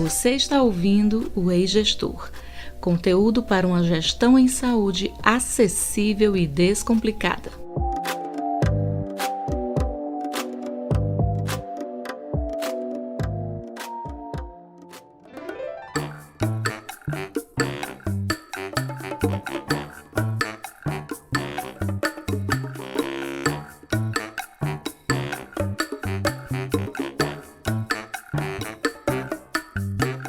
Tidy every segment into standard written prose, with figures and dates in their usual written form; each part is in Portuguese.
Você está ouvindo o Ei-Gestor, conteúdo para uma gestão em saúde acessível e descomplicada.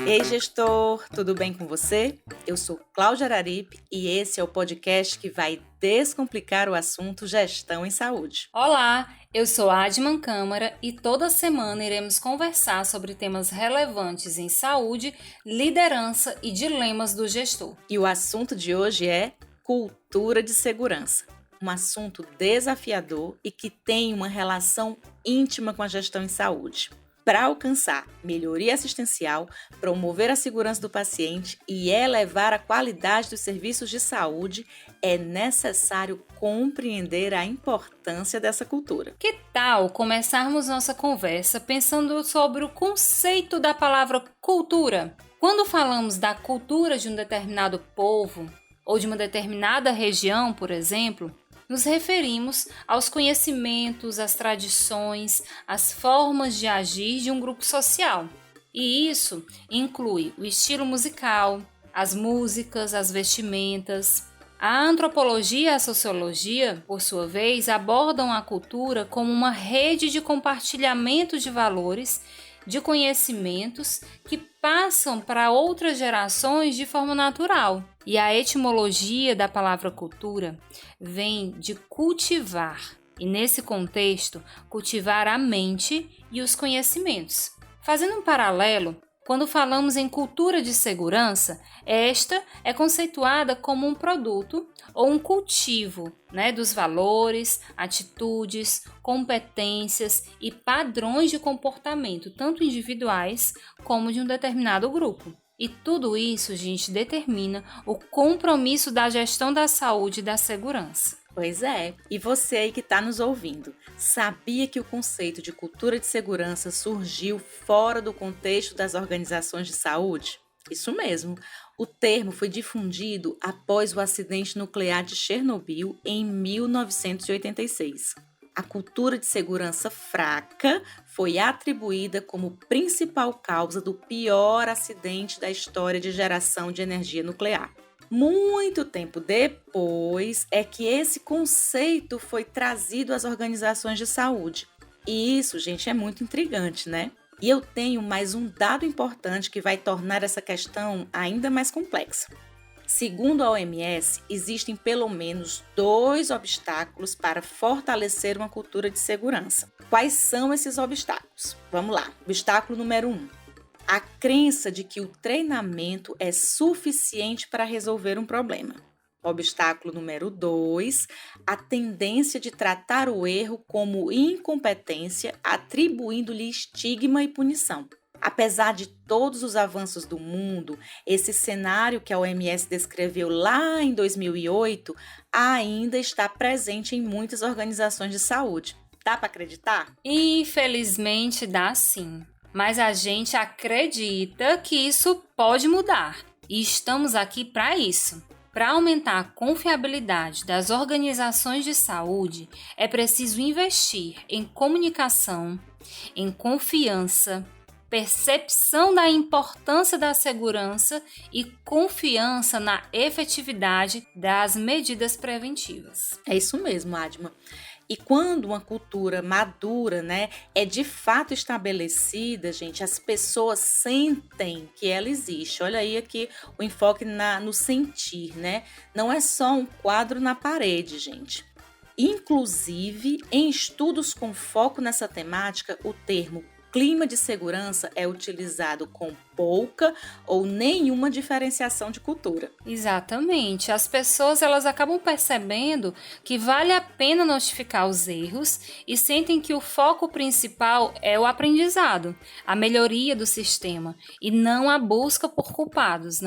Ei, gestor, tudo bem com você? Eu sou Cláudia Araripe e esse é o podcast que vai descomplicar o assunto gestão em saúde. Olá, eu sou Adman Câmara e toda semana iremos conversar sobre temas relevantes em saúde, liderança e dilemas do gestor. E o assunto de hoje é cultura de segurança. Um assunto desafiador e que tem uma relação íntima com a gestão em saúde. Para alcançar melhoria assistencial, promover a segurança do paciente e elevar a qualidade dos serviços de saúde, é necessário compreender a importância dessa cultura. Que tal começarmos nossa conversa pensando sobre o conceito da palavra cultura? Quando falamos da cultura de um determinado povo ou de uma determinada região, por exemplo, nos referimos aos conhecimentos, às tradições, às formas de agir de um grupo social. E isso inclui o estilo musical, as músicas, as vestimentas. A antropologia e a sociologia, por sua vez, abordam a cultura como uma rede de compartilhamento de valores, de conhecimentos que passam para outras gerações de forma natural. E a etimologia da palavra cultura vem de cultivar, e nesse contexto, cultivar a mente e os conhecimentos. Fazendo um paralelo, quando falamos em cultura de segurança, esta é conceituada como um produto ou um cultivo, dos valores, atitudes, competências e padrões de comportamento, tanto individuais como de um determinado grupo. E tudo isso, gente, determina o compromisso da gestão da saúde e da segurança. Pois é, e você aí que está nos ouvindo, sabia que o conceito de cultura de segurança surgiu fora do contexto das organizações de saúde? Isso mesmo, o termo foi difundido após o acidente nuclear de Chernobyl em 1986. A cultura de segurança fraca foi atribuída como principal causa do pior acidente da história de geração de energia nuclear. Muito tempo depois é que esse conceito foi trazido às organizações de saúde. E isso, gente, é muito intrigante, né? E eu tenho mais um dado importante que vai tornar essa questão ainda mais complexa. Segundo a OMS, existem pelo menos 2 obstáculos para fortalecer uma cultura de segurança. Quais são esses obstáculos? Vamos lá. Obstáculo número 1. A crença de que o treinamento é suficiente para resolver um problema. Obstáculo número 2, a tendência de tratar o erro como incompetência, atribuindo-lhe estigma e punição. Apesar de todos os avanços do mundo, esse cenário que a OMS descreveu lá em 2008 ainda está presente em muitas organizações de saúde. Dá para acreditar? Infelizmente dá sim. Mas a gente acredita que isso pode mudar. E estamos aqui para isso. Para aumentar a confiabilidade das organizações de saúde, é preciso investir em comunicação, em confiança, percepção da importância da segurança e confiança na efetividade das medidas preventivas. É isso mesmo, Adma. E quando uma cultura madura, é de fato estabelecida, gente, as pessoas sentem que ela existe. Olha aí aqui o enfoque no sentir, Não é só um quadro na parede, gente. Inclusive, em estudos com foco nessa temática, o termo clima de segurança é utilizado com pouca ou nenhuma diferenciação de cultura. Exatamente. As pessoas elas acabam percebendo que vale a pena notificar os erros e sentem que o foco principal é o aprendizado, a melhoria do sistema e não a busca por culpados,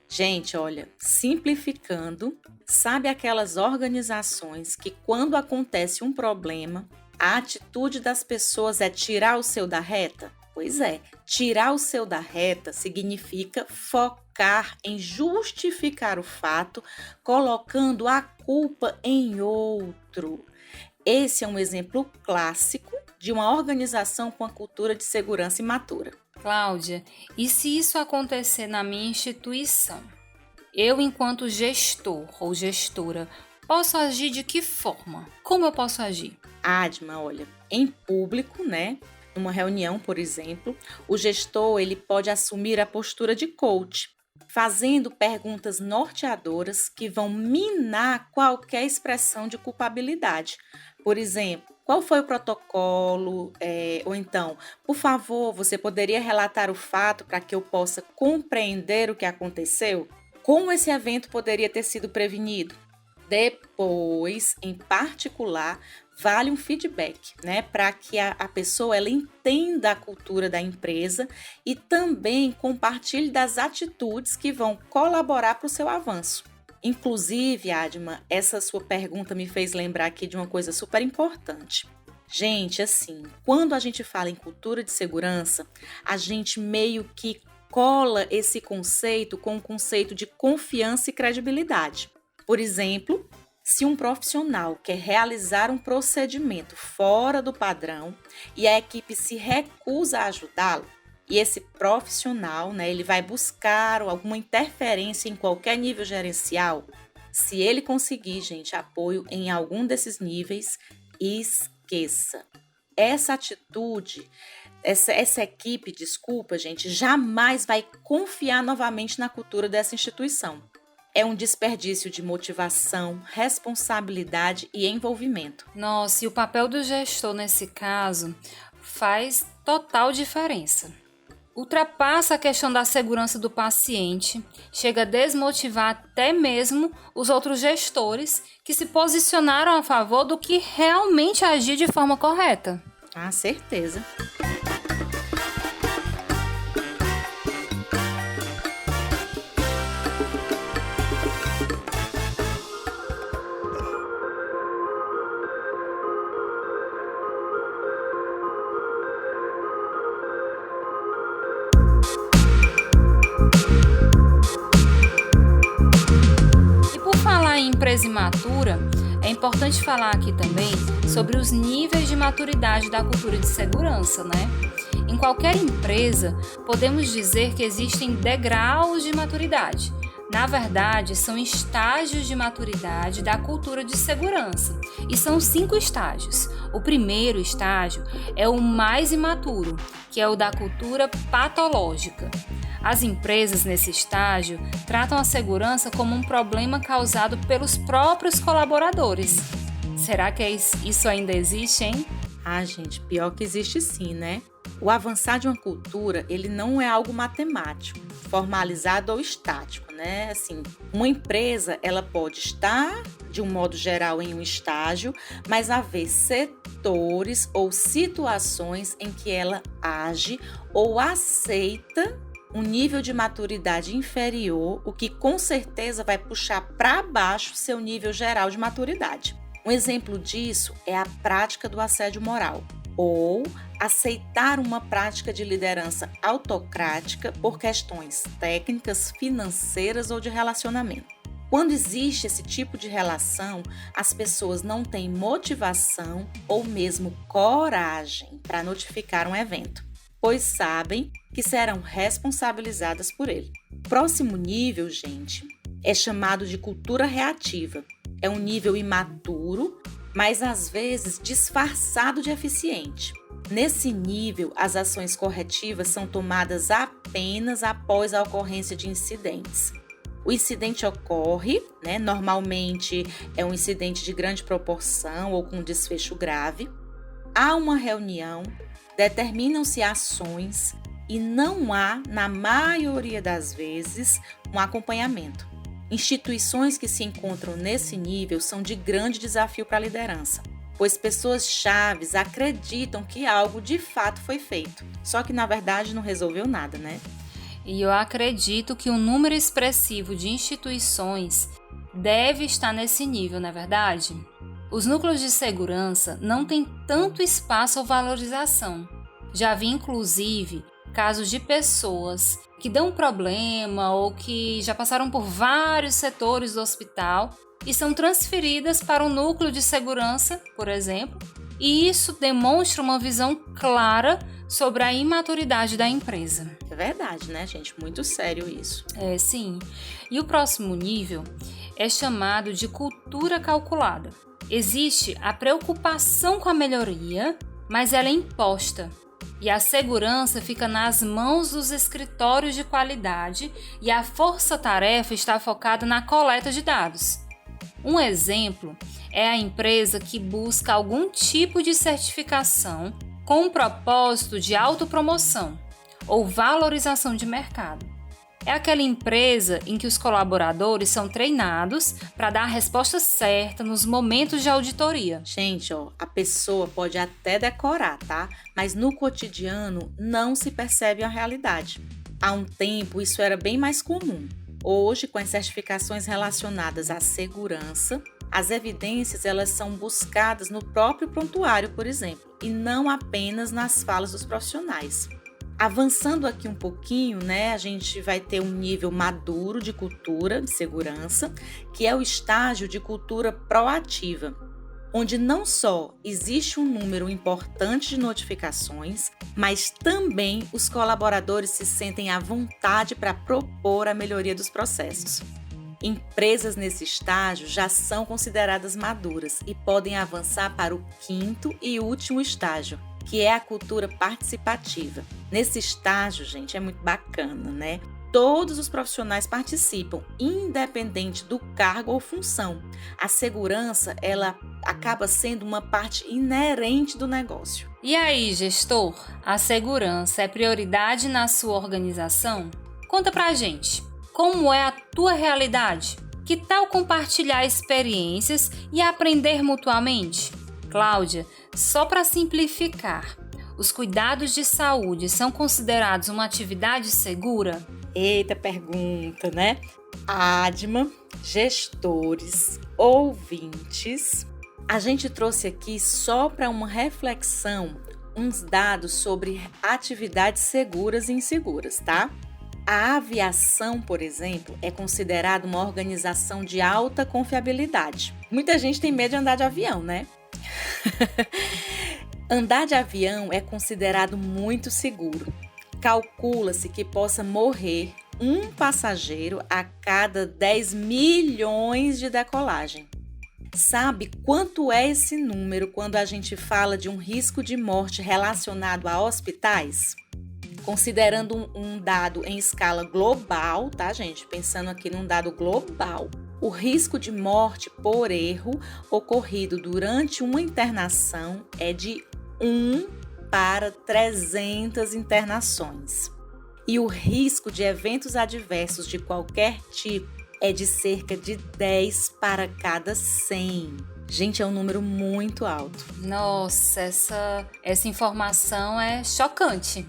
Gente, olha, simplificando, sabe aquelas organizações que quando acontece um problema, a atitude das pessoas é tirar o seu da reta? Pois é, tirar o seu da reta significa focar em justificar o fato, colocando a culpa em outro. Esse é um exemplo clássico de uma organização com a cultura de segurança imatura. Cláudia, e se isso acontecer na minha instituição? Eu, enquanto gestor ou gestora, posso agir de que forma? Como eu posso agir? Adma, olha, em público, né? Numa reunião, por exemplo, o gestor ele pode assumir a postura de coach, fazendo perguntas norteadoras que vão minar qualquer expressão de culpabilidade. Por exemplo, qual foi o protocolo? Ou então, por favor, você poderia relatar o fato para que eu possa compreender o que aconteceu? Como esse evento poderia ter sido prevenido? Depois, em particular, vale um feedback, né, para que a pessoa ela entenda a cultura da empresa e também compartilhe das atitudes que vão colaborar para o seu avanço. Inclusive, Adma, essa sua pergunta me fez lembrar aqui de uma coisa super importante. Gente, assim, quando a gente fala em cultura de segurança, a gente meio que cola esse conceito com o conceito de confiança e credibilidade. Por exemplo, se um profissional quer realizar um procedimento fora do padrão e a equipe se recusa a ajudá-lo, e esse profissional, né, ele vai buscar alguma interferência em qualquer nível gerencial, se ele conseguir, gente, apoio em algum desses níveis, esqueça. Essa atitude, essa equipe, desculpa, gente, jamais vai confiar novamente na cultura dessa instituição. É um desperdício de motivação, responsabilidade e envolvimento. Nossa, e o papel do gestor nesse caso faz total diferença. Ultrapassa a questão da segurança do paciente, chega a desmotivar até mesmo os outros gestores que se posicionaram a favor do que realmente agir de forma correta. Ah, certeza. Empresa imatura, é importante falar aqui também sobre os níveis de maturidade da cultura de segurança, né? Em qualquer empresa, podemos dizer que existem degraus de maturidade. Na verdade, são estágios de maturidade da cultura de segurança. E são 5 estágios. O primeiro estágio é o mais imaturo, que é o da cultura patológica. As empresas nesse estágio tratam a segurança como um problema causado pelos próprios colaboradores. Será que isso ainda existe, hein? Ah, gente, pior que existe sim, né? O avançar de uma cultura, ele não é algo matemático, formalizado ou estático, né? Assim, uma empresa, ela pode estar, de um modo geral, em um estágio, mas haver setores ou situações em que ela age ou aceita um nível de maturidade inferior, o que com certeza vai puxar para baixo seu nível geral de maturidade. Um exemplo disso é a prática do assédio moral, ou aceitar uma prática de liderança autocrática por questões técnicas, financeiras ou de relacionamento. Quando existe esse tipo de relação, as pessoas não têm motivação ou mesmo coragem para notificar um evento, pois sabem que serão responsabilizadas por ele. Próximo nível, gente, é chamado de cultura reativa. É um nível imaturo, mas às vezes disfarçado de eficiente. Nesse nível, as ações corretivas são tomadas apenas após a ocorrência de incidentes. O incidente ocorre, né? Normalmente é um incidente de grande proporção ou com desfecho grave. Há uma reunião, determinam-se ações e não há, na maioria das vezes, um acompanhamento. Instituições que se encontram nesse nível são de grande desafio para a liderança, pois pessoas chaves acreditam que algo de fato foi feito, só que na verdade não resolveu nada, né? E eu acredito que um número expressivo de instituições deve estar nesse nível, não é verdade? Os núcleos de segurança não têm tanto espaço ou valorização. Já vi, inclusive, casos de pessoas que dão problema ou que já passaram por vários setores do hospital e são transferidas para um núcleo de segurança, por exemplo, e isso demonstra uma visão clara sobre a imaturidade da empresa. É verdade, né, gente? Muito sério isso. Sim. E o próximo nível é chamado de cultura calculada. Existe a preocupação com a melhoria, mas ela é imposta. E a segurança fica nas mãos dos escritórios de qualidade e a força-tarefa está focada na coleta de dados. Um exemplo é a empresa que busca algum tipo de certificação com o propósito de autopromoção ou valorização de mercado. É aquela empresa em que os colaboradores são treinados para dar a resposta certa nos momentos de auditoria. Gente, a pessoa pode até decorar, tá? Mas no cotidiano não se percebe a realidade. Há um tempo isso era bem mais comum. Hoje, com as certificações relacionadas à segurança, as evidências elas são buscadas no próprio prontuário, por exemplo, e não apenas nas falas dos profissionais. Avançando aqui um pouquinho, né, a gente vai ter um nível maduro de cultura de segurança, que é o estágio de cultura proativa, onde não só existe um número importante de notificações, mas também os colaboradores se sentem à vontade para propor a melhoria dos processos. Empresas nesse estágio já são consideradas maduras e podem avançar para o 5º e último estágio, que é a cultura participativa. Nesse estágio, gente, é muito bacana, né? Todos os profissionais participam, independente do cargo ou função. A segurança, ela acaba sendo uma parte inerente do negócio. E aí, gestor, a segurança é prioridade na sua organização? Conta pra gente, como é a tua realidade? Que tal compartilhar experiências e aprender mutuamente? Cláudia, só para simplificar, os cuidados de saúde são considerados uma atividade segura? Eita pergunta, né? Adma, gestores, ouvintes, a gente trouxe aqui só para uma reflexão uns dados sobre atividades seguras e inseguras, tá? A aviação, por exemplo, é considerada uma organização de alta confiabilidade. Muita gente tem medo de andar de avião, né? Andar de avião é considerado muito seguro. Calcula-se que possa morrer um passageiro a cada 10 milhões de decolagem. Sabe quanto é esse número quando a gente fala de um risco de morte relacionado a hospitais? Considerando um dado em escala global, tá, gente? Pensando aqui num dado global, o risco de morte por erro ocorrido durante uma internação é de 1 para 300 internações. E o risco de eventos adversos de qualquer tipo é de cerca de 10 para cada 100. Gente, é um número muito alto. Nossa, essa informação é chocante.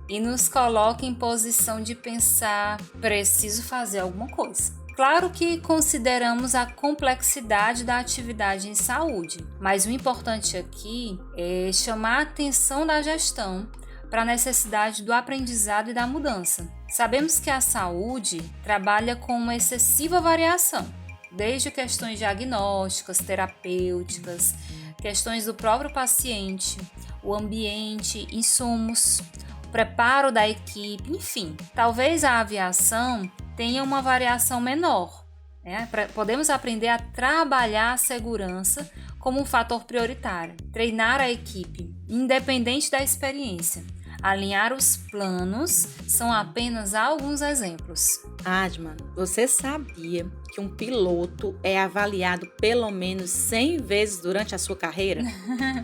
E nos coloca em posição de pensar, preciso fazer alguma coisa. Claro que consideramos a complexidade da atividade em saúde, mas o importante aqui é chamar a atenção da gestão para a necessidade do aprendizado e da mudança. Sabemos que a saúde trabalha com uma excessiva variação, desde questões diagnósticas, terapêuticas, questões do próprio paciente, o ambiente, insumos, o preparo da equipe, enfim. Talvez a aviação tenha uma variação menor, né? Podemos aprender a trabalhar a segurança como um fator prioritário, treinar a equipe, independente da experiência. Alinhar os planos são apenas alguns exemplos. Adma, você sabia que um piloto é avaliado pelo menos 100 vezes durante a sua carreira?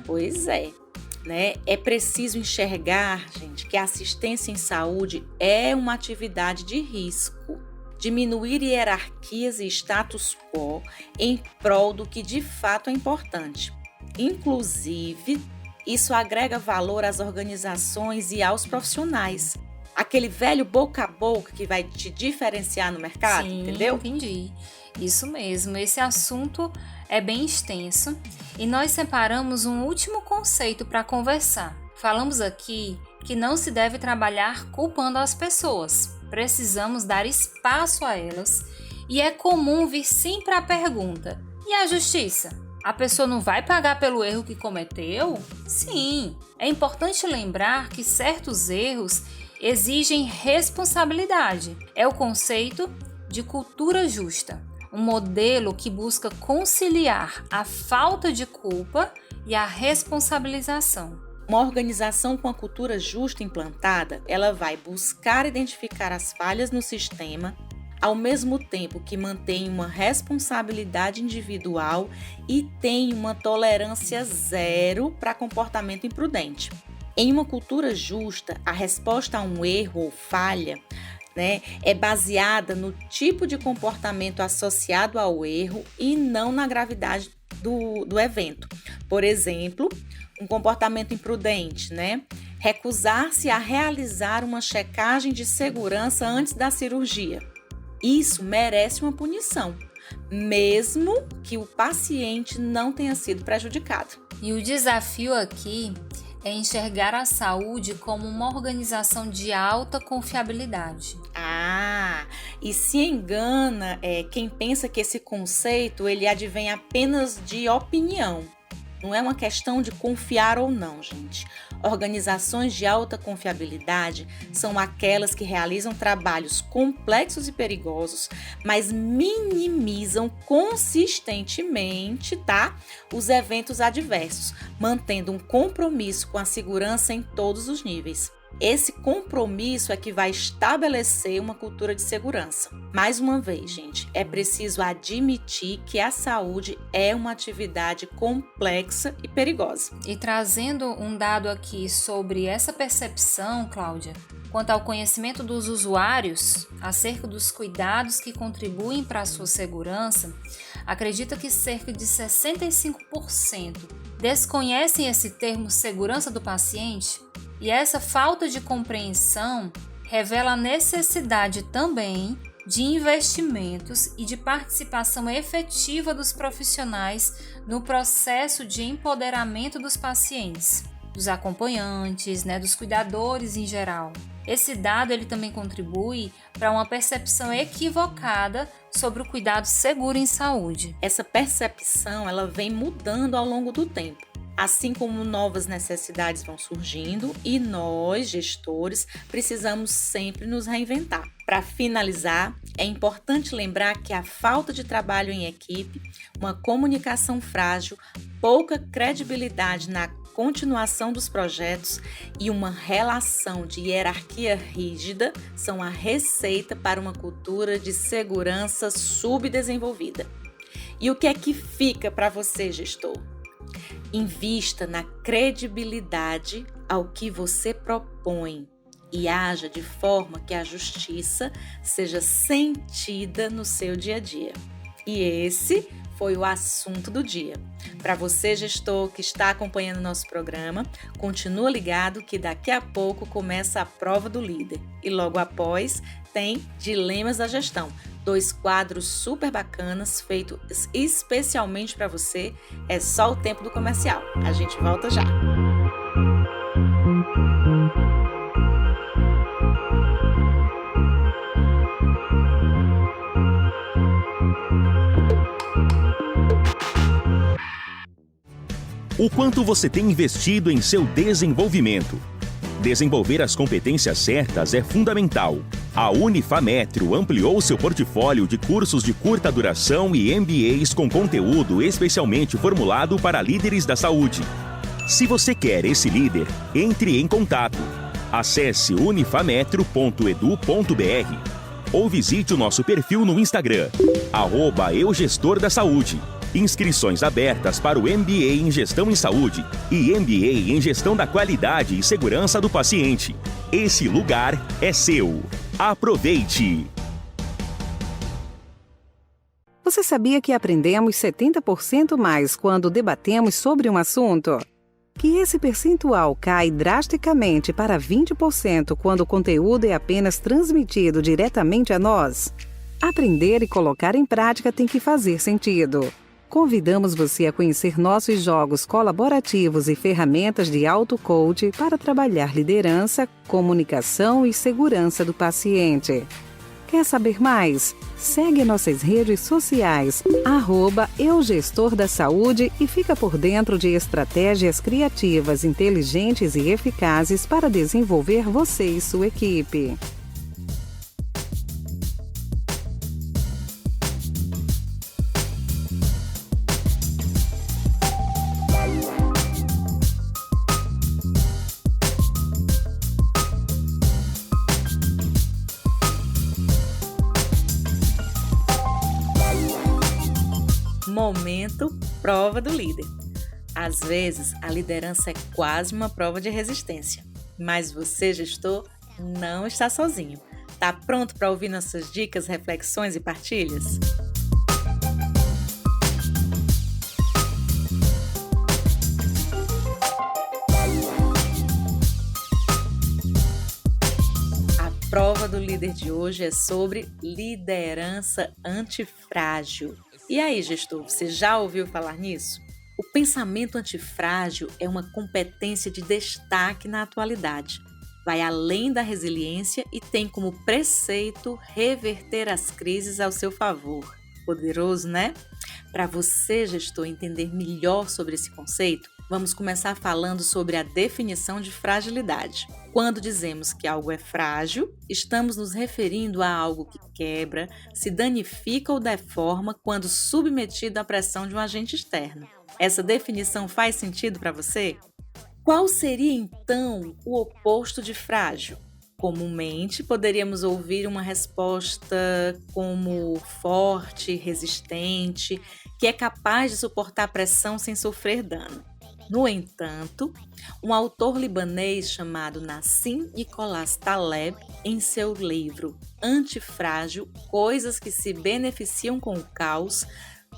Pois é, né? É preciso enxergar, gente, que a assistência em saúde é uma atividade de risco. Diminuir hierarquias e status quo em prol do que de fato é importante. Inclusive, isso agrega valor às organizações e aos profissionais. Aquele velho boca a boca que vai te diferenciar no mercado, Sim, entendeu? Entendi. Isso mesmo, esse assunto é bem extenso e nós separamos um último conceito para conversar. Falamos aqui que não se deve trabalhar culpando as pessoas. Precisamos dar espaço a elas e é comum vir sempre a pergunta: e a justiça? A pessoa não vai pagar pelo erro que cometeu? Sim, é importante lembrar que certos erros exigem responsabilidade. É o conceito de cultura justa, um modelo que busca conciliar a falta de culpa e a responsabilização. Uma organização com a cultura justa implantada, ela vai buscar identificar as falhas no sistema, ao mesmo tempo que mantém uma responsabilidade individual e tem uma tolerância zero para comportamento imprudente. Em uma cultura justa, a resposta a um erro ou falha, é baseada no tipo de comportamento associado ao erro e não na gravidade do evento. Por exemplo, um comportamento imprudente, recusar-se a realizar uma checagem de segurança antes da cirurgia. Isso merece uma punição, mesmo que o paciente não tenha sido prejudicado. E o desafio aqui é enxergar a saúde como uma organização de alta confiabilidade. E se engana quem pensa que esse conceito ele advém apenas de opinião. Não é uma questão de confiar ou não, gente. Organizações de alta confiabilidade são aquelas que realizam trabalhos complexos e perigosos, mas minimizam consistentemente, os eventos adversos, mantendo um compromisso com a segurança em todos os níveis. Esse compromisso é que vai estabelecer uma cultura de segurança. Mais uma vez, gente, é preciso admitir que a saúde é uma atividade complexa e perigosa. E trazendo um dado aqui sobre essa percepção, Cláudia, quanto ao conhecimento dos usuários acerca dos cuidados que contribuem para a sua segurança, acredita que cerca de 65% desconhecem esse termo segurança do paciente. E essa falta de compreensão revela a necessidade também de investimentos e de participação efetiva dos profissionais no processo de empoderamento dos pacientes, dos acompanhantes, dos cuidadores em geral. Esse dado ele também contribui para uma percepção equivocada sobre o cuidado seguro em saúde. Essa percepção ela vem mudando ao longo do tempo. Assim como novas necessidades vão surgindo e nós, gestores, precisamos sempre nos reinventar. Para finalizar, é importante lembrar que a falta de trabalho em equipe, uma comunicação frágil, pouca credibilidade na continuação dos projetos e uma relação de hierarquia rígida são a receita para uma cultura de segurança subdesenvolvida. E o que é que fica para você, gestor? Invista na credibilidade ao que você propõe e haja de forma que a justiça seja sentida no seu dia a dia. E esse foi o assunto do dia. Para você, gestor, que está acompanhando nosso programa, continua ligado que daqui a pouco começa a prova do líder. E logo após tem Dilemas da Gestão. 2 quadros super bacanas, feitos especialmente para você. É só o tempo do comercial. A gente volta já. O quanto você tem investido em seu desenvolvimento? Desenvolver as competências certas é fundamental. A Unifametro ampliou seu portfólio de cursos de curta duração e MBAs com conteúdo especialmente formulado para líderes da saúde. Se você quer esse líder, entre em contato. Acesse unifametro.edu.br ou visite o nosso perfil no Instagram, @eugestordasaúde. Inscrições abertas para o MBA em Gestão em Saúde e MBA em Gestão da Qualidade e Segurança do Paciente. Esse lugar é seu. Aproveite! Você sabia que aprendemos 70% mais quando debatemos sobre um assunto? Que esse percentual cai drasticamente para 20% quando o conteúdo é apenas transmitido diretamente a nós? Aprender e colocar em prática tem que fazer sentido. Convidamos você a conhecer nossos jogos colaborativos e ferramentas de auto-coach para trabalhar liderança, comunicação e segurança do paciente. Quer saber mais? Segue nossas redes sociais, @eugestordasaúde e fica por dentro de estratégias criativas, inteligentes e eficazes para desenvolver você e sua equipe. Momento prova do líder. Às vezes, a liderança é quase uma prova de resistência, mas você, gestor, não está sozinho. Tá pronto para ouvir nossas dicas, reflexões e partilhas? A prova do líder de hoje é sobre liderança antifrágil. E aí, gestor, você já ouviu falar nisso? O pensamento antifrágil é uma competência de destaque na atualidade. Vai além da resiliência e tem como preceito reverter as crises ao seu favor. Poderoso, né? Para você, gestor, entender melhor sobre esse conceito, vamos começar falando sobre a definição de fragilidade. Quando dizemos que algo é frágil, estamos nos referindo a algo que quebra, se danifica ou deforma quando submetido à pressão de um agente externo. Essa definição faz sentido para você? Qual seria, então, o oposto de frágil? Comumente, poderíamos ouvir uma resposta como forte, resistente, que é capaz de suportar pressão sem sofrer dano. No entanto, um autor libanês chamado Nassim Nicholas Taleb, em seu livro Antifrágil, Coisas que se beneficiam com o caos,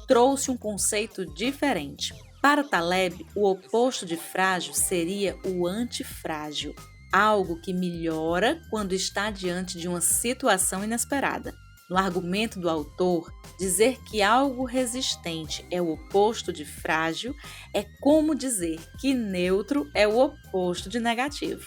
trouxe um conceito diferente. Para Taleb, o oposto de frágil seria o antifrágil, algo que melhora quando está diante de uma situação inesperada. No argumento do autor, dizer que algo resistente é o oposto de frágil é como dizer que neutro é o oposto de negativo.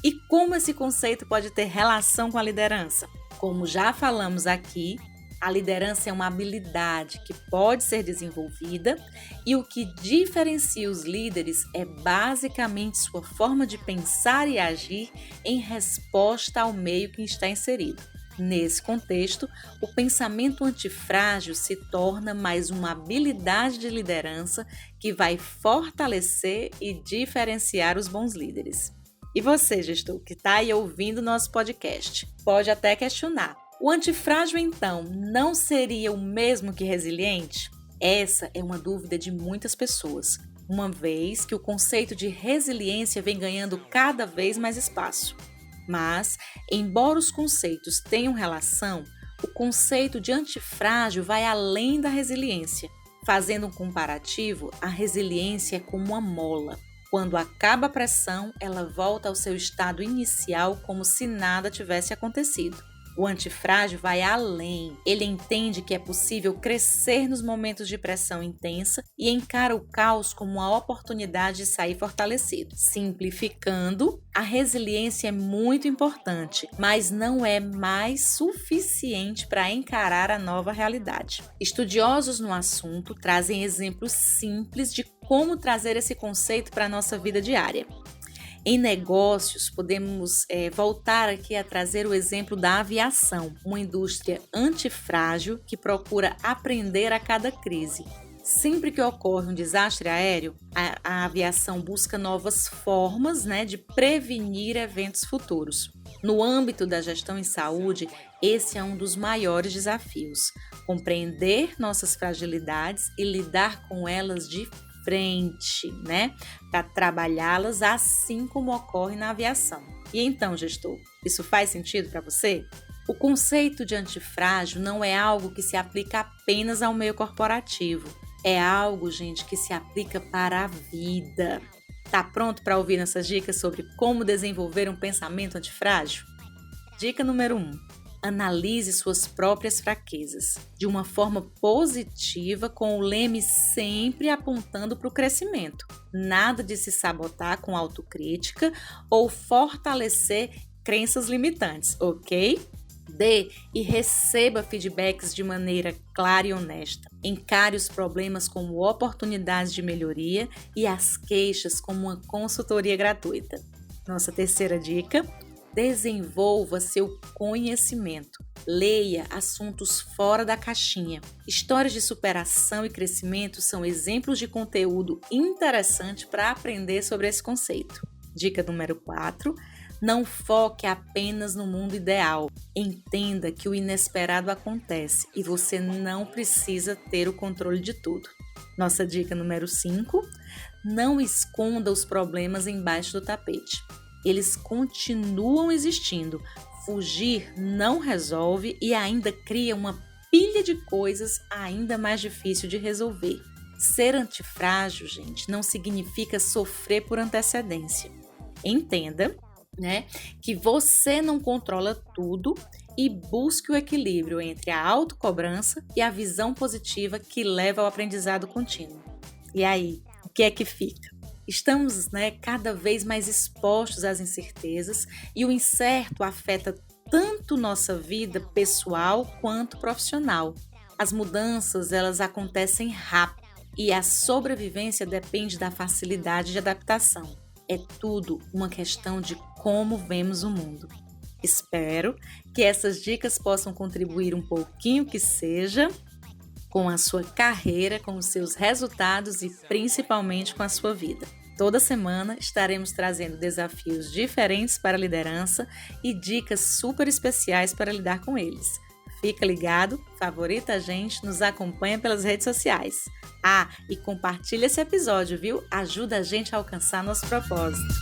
E como esse conceito pode ter relação com a liderança? Como já falamos aqui, a liderança é uma habilidade que pode ser desenvolvida e o que diferencia os líderes é basicamente sua forma de pensar e agir em resposta ao meio que está inserido. Nesse contexto, o pensamento antifrágil se torna mais uma habilidade de liderança que vai fortalecer e diferenciar os bons líderes. E você, gestor, que está aí ouvindo nosso podcast, pode até questionar: o antifrágil, então, não seria o mesmo que resiliente? Essa é uma dúvida de muitas pessoas, uma vez que o conceito de resiliência vem ganhando cada vez mais espaço. Mas, embora os conceitos tenham relação, o conceito de antifrágil vai além da resiliência. Fazendo um comparativo, a resiliência é como uma mola. Quando acaba a pressão, ela volta ao seu estado inicial como se nada tivesse acontecido. O antifrágil vai além. Ele entende que é possível crescer nos momentos de pressão intensa e encara o caos como uma oportunidade de sair fortalecido. Simplificando, a resiliência é muito importante, mas não é mais suficiente para encarar a nova realidade. Estudiosos no assunto trazem exemplos simples de como trazer esse conceito para a nossa vida diária. Em negócios, podemos voltar aqui a trazer o exemplo da aviação, uma indústria antifrágil que procura aprender a cada crise. Sempre que ocorre um desastre aéreo, a aviação busca novas formas, de prevenir eventos futuros. No âmbito da gestão em saúde, esse é um dos maiores desafios: compreender nossas fragilidades e lidar com elas de frente, para trabalhá-las assim como ocorre na aviação. E então, gestor, isso faz sentido para você? O conceito de antifrágil não é algo que se aplica apenas ao meio corporativo. É algo, gente, que se aplica para a vida. Tá pronto para ouvir essas dicas sobre como desenvolver um pensamento antifrágil? Dica número 1. Defina Analise suas próprias fraquezas de uma forma positiva, com o leme sempre apontando para o crescimento. Nada de se sabotar com autocrítica ou fortalecer crenças limitantes, ok? Dê e receba feedbacks de maneira clara e honesta. Encare os problemas como oportunidades de melhoria e as queixas como uma consultoria gratuita. Nossa terceira dica: desenvolva seu conhecimento. Leia assuntos fora da caixinha. Histórias de superação e crescimento são exemplos de conteúdo interessante para aprender sobre esse conceito. Dica número 4. Não foque apenas no mundo ideal. Entenda que o inesperado acontece e você não precisa ter o controle de tudo. Nossa dica número 5. Não esconda os problemas embaixo do tapete. Eles continuam existindo. Fugir não resolve e ainda cria uma pilha de coisas ainda mais difícil de resolver. Ser antifrágil, gente, não significa sofrer por antecedência. Entenda, que você não controla tudo e busque o equilíbrio entre a autocobrança e a visão positiva que leva ao aprendizado contínuo. E aí, o que é que fica? Estamos, cada vez mais expostos às incertezas e o incerto afeta tanto nossa vida pessoal quanto profissional. As mudanças, elas acontecem rápido e a sobrevivência depende da facilidade de adaptação. É tudo uma questão de como vemos o mundo. Espero que essas dicas possam contribuir um pouquinho que seja com a sua carreira, com os seus resultados e principalmente com a sua vida. Toda semana estaremos trazendo desafios diferentes para a liderança e dicas super especiais para lidar com eles. Fica ligado, favorita a gente, nos acompanha pelas redes sociais. E compartilha esse episódio, viu? Ajuda a gente a alcançar nosso propósito.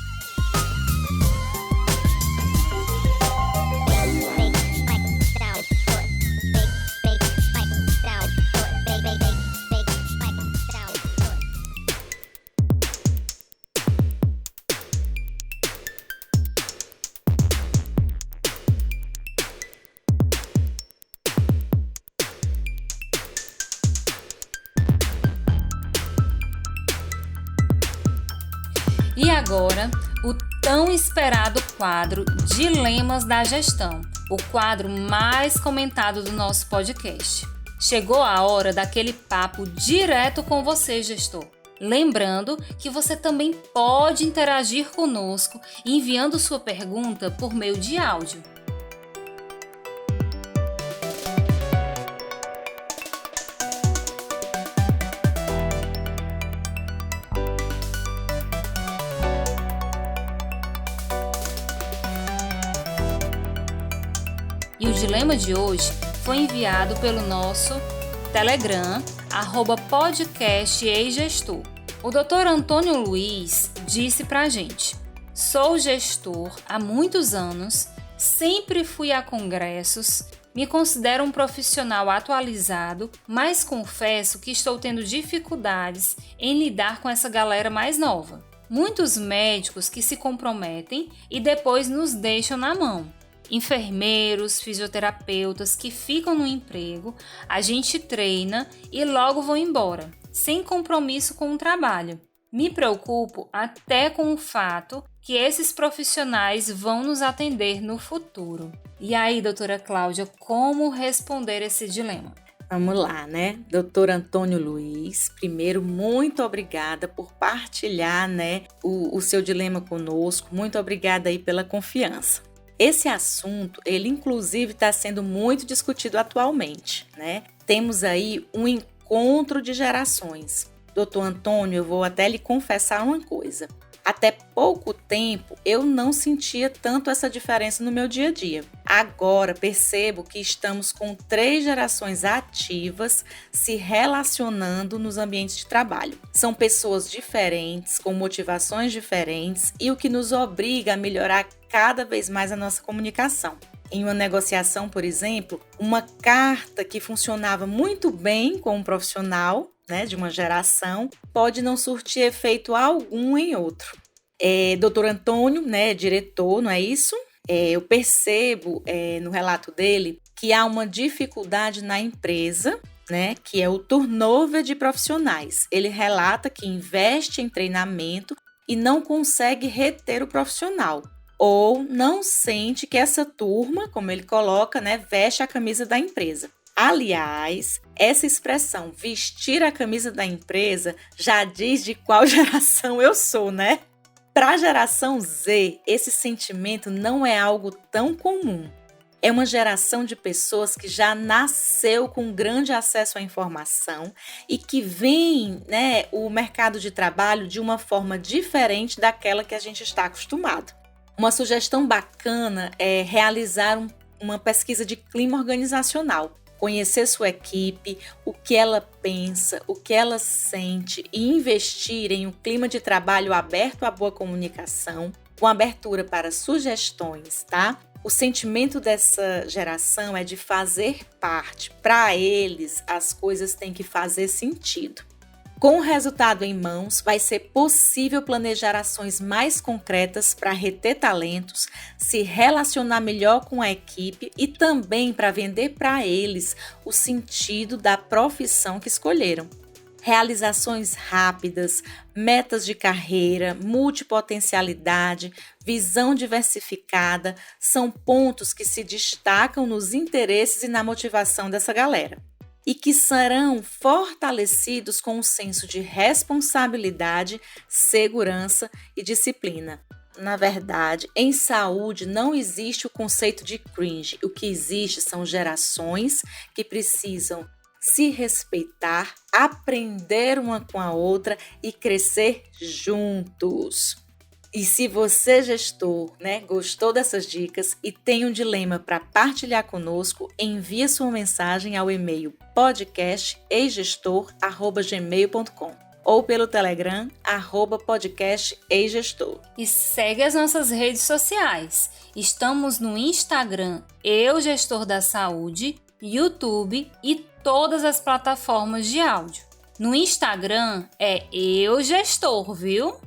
E agora, o tão esperado quadro Dilemas da Gestão, o quadro mais comentado do nosso podcast. Chegou a hora daquele papo direto com você, gestor. Lembrando que você também pode interagir conosco enviando sua pergunta por meio de áudio. E o dilema de hoje foi enviado pelo nosso Telegram, @podcasteigestor. O Dr. Antônio Luiz disse pra gente: sou gestor há muitos anos, sempre fui a congressos, me considero um profissional atualizado, mas confesso que estou tendo dificuldades em lidar com essa galera mais nova. Muitos médicos que se comprometem e depois nos deixam na mão. Enfermeiros, fisioterapeutas que ficam no emprego, a gente treina e logo vão embora, sem compromisso com o trabalho. Me preocupo até com o fato que esses profissionais vão nos atender no futuro. E aí, doutora Cláudia, como responder esse dilema? Vamos lá, Doutor Antônio Luiz, primeiro, muito obrigada por partilhar, o seu dilema conosco. Muito obrigada aí pela confiança. Esse assunto, ele inclusive está sendo muito discutido atualmente, Temos aí um encontro de gerações. Doutor Antônio, eu vou até lhe confessar uma coisa. Até pouco tempo, eu não sentia tanto essa diferença no meu dia a dia. Agora, percebo que estamos com 3 gerações ativas se relacionando nos ambientes de trabalho. São pessoas diferentes, com motivações diferentes e o que nos obriga a melhorar cada vez mais a nossa comunicação. Em uma negociação, por exemplo, uma carta que funcionava muito bem com um profissional, de uma geração, pode não surtir efeito algum em outro. Doutor Antônio, diretor, não é isso? Eu percebo no relato dele que há uma dificuldade na empresa, né, que é o turnover de profissionais. Ele relata que investe em treinamento e não consegue reter o profissional, ou não sente que essa turma, como ele coloca, né, veste a camisa da empresa. Aliás, essa expressão vestir a camisa da empresa já diz de qual geração eu sou, né? Para a geração Z, esse sentimento não é algo tão comum. É uma geração de pessoas que já nasceu com grande acesso à informação e que veem, né, o mercado de trabalho de uma forma diferente daquela que a gente está acostumado. Uma sugestão bacana é realizar uma pesquisa de clima organizacional, conhecer sua equipe, o que ela pensa, o que ela sente e investir em um clima de trabalho aberto à boa comunicação, com abertura para sugestões, tá? O sentimento dessa geração é de fazer parte. Para eles, as coisas têm que fazer sentido. Com o resultado em mãos, vai ser possível planejar ações mais concretas para reter talentos, se relacionar melhor com a equipe e também para vender para eles o sentido da profissão que escolheram. Realizações rápidas, metas de carreira, multipotencialidade, visão diversificada são pontos que se destacam nos interesses e na motivação dessa galera e que serão fortalecidos com um senso de responsabilidade, segurança e disciplina. Na verdade, em saúde não existe o conceito de cringe. O que existe são gerações que precisam se respeitar, aprender uma com a outra e crescer juntos. E se você, gestor, gostou dessas dicas e tem um dilema para partilhar conosco, envie sua mensagem ao e-mail podcasteigestor@gmail.com ou pelo Telegram @podcasteigestor. E segue as nossas redes sociais. Estamos no Instagram, Eu Gestor da Saúde, YouTube e todas as plataformas de áudio. No Instagram é Eu Gestor, viu?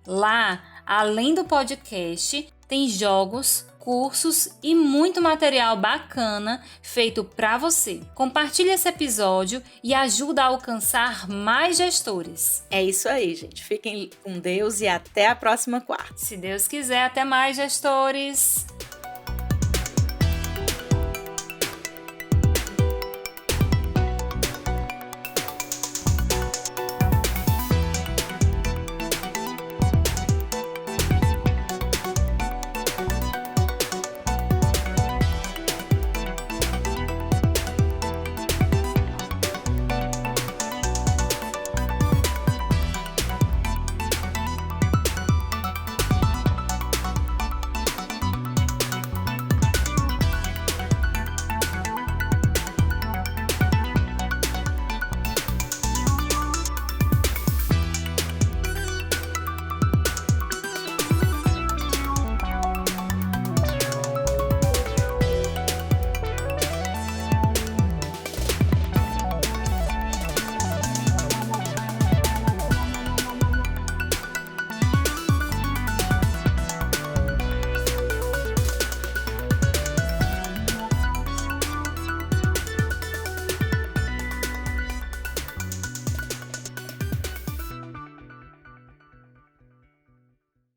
Lá, além do podcast, tem jogos, cursos e muito material bacana feito para você. Compartilhe esse episódio e ajuda a alcançar mais gestores. É isso aí, gente. Fiquem com Deus e até a próxima quarta. Se Deus quiser, até mais, gestores!